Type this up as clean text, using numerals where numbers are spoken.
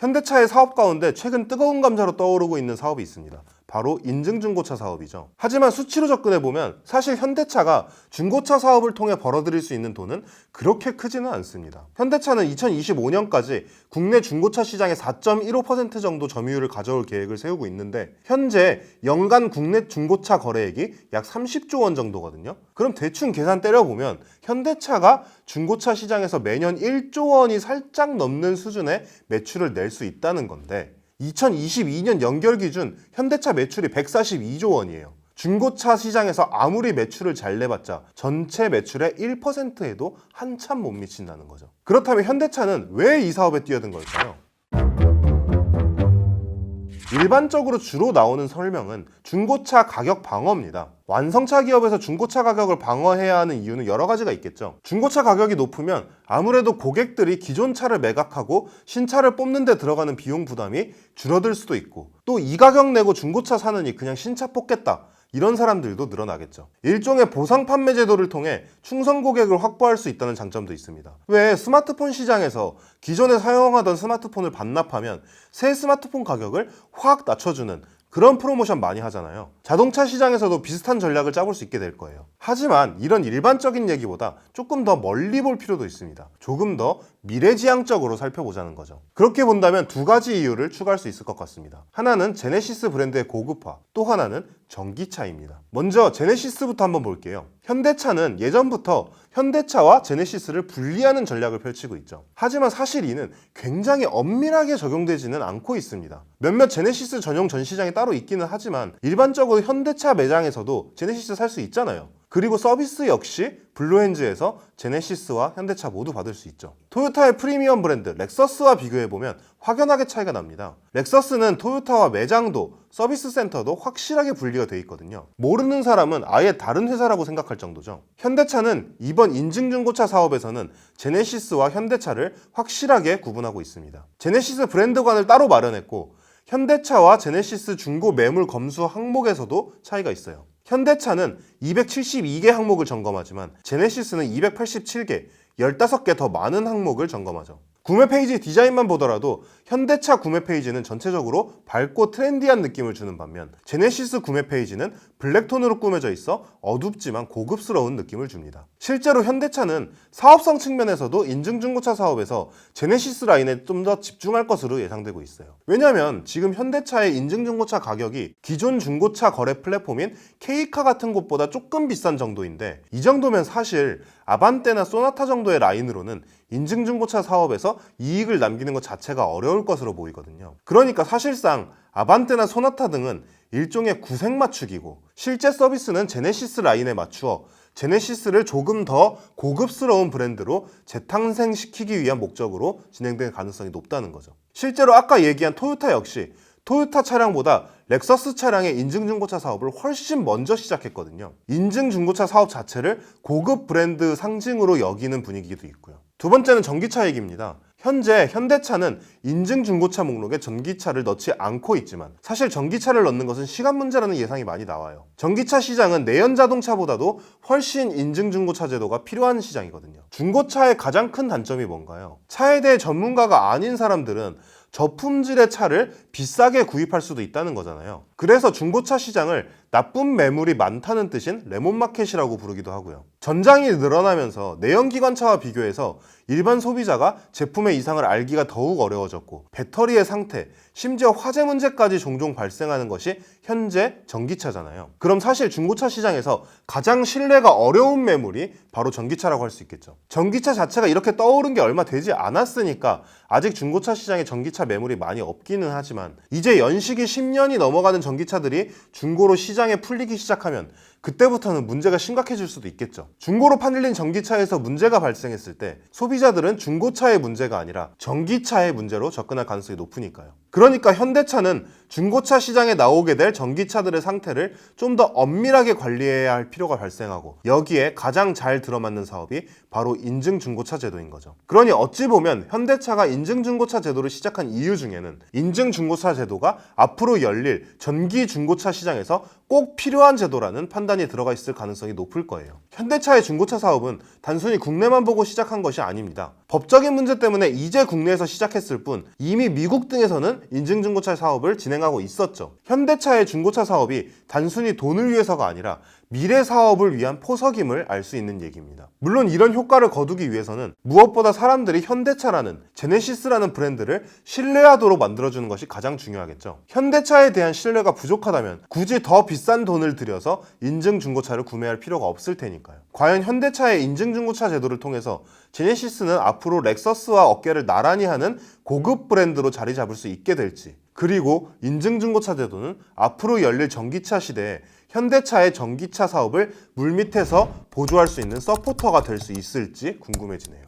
현대차의 사업 가운데 최근 뜨거운 감자로 떠오르고 있는 사업이 있습니다. 바로 인증중고차 사업이죠. 하지만 수치로 접근해보면 사실 현대차가 중고차 사업을 통해 벌어들일 수 있는 돈은 그렇게 크지는 않습니다. 현대차는 2025년까지 국내 중고차 시장의 4.15% 정도 점유율을 가져올 계획을 세우고 있는데 현재 연간 국내 중고차 거래액이 약 30조 원 정도거든요. 그럼 대충 계산 때려보면 현대차가 중고차 시장에서 매년 1조 원이 살짝 넘는 수준의 매출을 낼 수 있다는 건데 2022년 연결 기준 현대차 매출이 142조 원이에요. 중고차 시장에서 아무리 매출을 잘 내봤자 전체 매출의 1%에도 한참 못 미친다는 거죠. 그렇다면 현대차는 왜 이 사업에 뛰어든 걸까요? 일반적으로 주로 나오는 설명은 중고차 가격 방어입니다. 완성차 기업에서 중고차 가격을 방어해야 하는 이유는 여러 가지가 있겠죠. 중고차 가격이 높으면 아무래도 고객들이 기존 차를 매각하고 신차를 뽑는 데 들어가는 비용 부담이 줄어들 수도 있고 또 이 가격 내고 중고차 사느니 그냥 신차 뽑겠다. 이런 사람들도 늘어나겠죠. 일종의 보상 판매 제도를 통해 충성 고객을 확보할 수 있다는 장점도 있습니다. 왜 스마트폰 시장에서 기존에 사용하던 스마트폰을 반납하면 새 스마트폰 가격을 확 낮춰주는 그런 프로모션 많이 하잖아요. 자동차 시장에서도 비슷한 전략을 짜볼 수 있게 될 거예요. 하지만 이런 일반적인 얘기보다 조금 더 멀리 볼 필요도 있습니다. 조금 더 미래지향적으로 살펴보자는 거죠. 그렇게 본다면 두 가지 이유를 추가할 수 있을 것 같습니다. 하나는 제네시스 브랜드의 고급화, 또 하나는 전기차입니다. 먼저 제네시스부터 한번 볼게요. 현대차는 예전부터 현대차와 제네시스를 분리하는 전략을 펼치고 있죠. 하지만 사실 이는 굉장히 엄밀하게 적용되지는 않고 있습니다. 몇몇 제네시스 전용 전시장이 따로 있기는 하지만 일반적으로 현대차 매장에서도 제네시스 살 수 있잖아요. 그리고 서비스 역시 블루엔즈에서 제네시스와 현대차 모두 받을 수 있죠. 토요타의 프리미엄 브랜드 렉서스와 비교해보면 확연하게 차이가 납니다. 렉서스는 토요타와 매장도 서비스 센터도 확실하게 분리가 돼 있거든요. 모르는 사람은 아예 다른 회사라고 생각할 정도죠. 현대차는 이번 인증중고차 사업에서는 제네시스와 현대차를 확실하게 구분하고 있습니다. 제네시스 브랜드관을 따로 마련했고 현대차와 제네시스 중고 매물 검수 항목에서도 차이가 있어요. 현대차는 272개 항목을 점검하지만 제네시스는 287개, 15개 더 많은 항목을 점검하죠. 구매 페이지 디자인만 보더라도 현대차 구매 페이지는 전체적으로 밝고 트렌디한 느낌을 주는 반면 제네시스 구매 페이지는 블랙톤으로 꾸며져 있어 어둡지만 고급스러운 느낌을 줍니다. 실제로 현대차는 사업성 측면에서도 인증중고차 사업에서 제네시스 라인에 좀 더 집중할 것으로 예상되고 있어요. 왜냐하면 지금 현대차의 인증중고차 가격이 기존 중고차 거래 플랫폼인 K카 같은 곳보다 조금 비싼 정도인데 이 정도면 사실 아반떼나 소나타 정도의 라인으로는 인증중고차 사업에서 이익을 남기는 것 자체가 어려울 것으로 보이거든요. 그러니까 사실상 아반떼나 소나타 등은 일종의 구색 맞추기고 실제 서비스는 제네시스 라인에 맞추어 제네시스를 조금 더 고급스러운 브랜드로 재탄생시키기 위한 목적으로 진행될 가능성이 높다는 거죠. 실제로 아까 얘기한 토요타 역시 토요타 차량보다 렉서스 차량의 인증중고차 사업을 훨씬 먼저 시작했거든요. 인증중고차 사업 자체를 고급 브랜드 상징으로 여기는 분위기도 있고요. 두 번째는 전기차 얘기입니다. 현재 현대차는 인증중고차 목록에 전기차를 넣지 않고 있지만 사실 전기차를 넣는 것은 시간 문제라는 예상이 많이 나와요. 전기차 시장은 내연 자동차보다도 훨씬 인증중고차 제도가 필요한 시장이거든요. 중고차의 가장 큰 단점이 뭔가요? 차에 대해 전문가가 아닌 사람들은 저품질의 차를 비싸게 구입할 수도 있다는 거잖아요. 그래서 중고차 시장을 나쁜 매물이 많다는 뜻인 레몬마켓이라고 부르기도 하고요. 전장이 늘어나면서 내연기관차와 비교해서 일반 소비자가 제품의 이상을 알기가 더욱 어려워졌고 배터리의 상태, 심지어 화재 문제까지 종종 발생하는 것이 현재 전기차잖아요. 그럼 사실 중고차 시장에서 가장 신뢰가 어려운 매물이 바로 전기차라고 할 수 있겠죠. 전기차 자체가 이렇게 떠오른 게 얼마 되지 않았으니까 아직 중고차 시장에 전기차 매물이 많이 없기는 하지만 이제 연식이 10년이 넘어가는 전기차들이 중고로 시장에 풀리기 시작하면 그때부터는 문제가 심각해질 수도 있겠죠. 중고로 팔린 전기차에서 문제가 발생했을 때 소비자들은 중고차의 문제가 아니라 전기차의 문제로 접근할 가능성이 높으니까요. 그러니까 현대차는 중고차 시장에 나오게 될 전기차들의 상태를 좀 더 엄밀하게 관리해야 할 필요가 발생하고 여기에 가장 잘 들어맞는 사업이 바로 인증중고차 제도인 거죠. 그러니 어찌 보면 현대차가 인증중고차 제도를 시작한 이유 중에는 인증중고차 제도가 앞으로 열릴 전기중고차 시장에서 꼭 필요한 제도라는 판단이 들어가 있을 가능성이 높을 거예요. 현대차의 중고차 사업은 단순히 국내만 보고 시작한 것이 아닙니다. 법적인 문제 때문에 이제 국내에서 시작했을 뿐 이미 미국 등에서는 인증중고차 사업을 진행하고 있었죠. 현대차의 중고차 사업이 단순히 돈을 위해서가 아니라 미래 사업을 위한 포석임을 알 수 있는 얘기입니다. 물론 이런 효과를 거두기 위해서는 무엇보다 사람들이 현대차라는 제네시스라는 브랜드를 신뢰하도록 만들어주는 것이 가장 중요하겠죠. 현대차에 대한 신뢰가 부족하다면 굳이 더 비싼 돈을 들여서 인증중고차를 구매할 필요가 없을 테니까요. 과연 현대차의 인증중고차 제도를 통해서 제네시스는 앞으로 렉서스와 어깨를 나란히 하는 고급 브랜드로 자리 잡을 수 있게 될지, 그리고 인증중고차 제도는 앞으로 열릴 전기차 시대에 현대차의 전기차 사업을 물밑에서 보조할 수 있는 서포터가 될 수 있을지 궁금해지네요.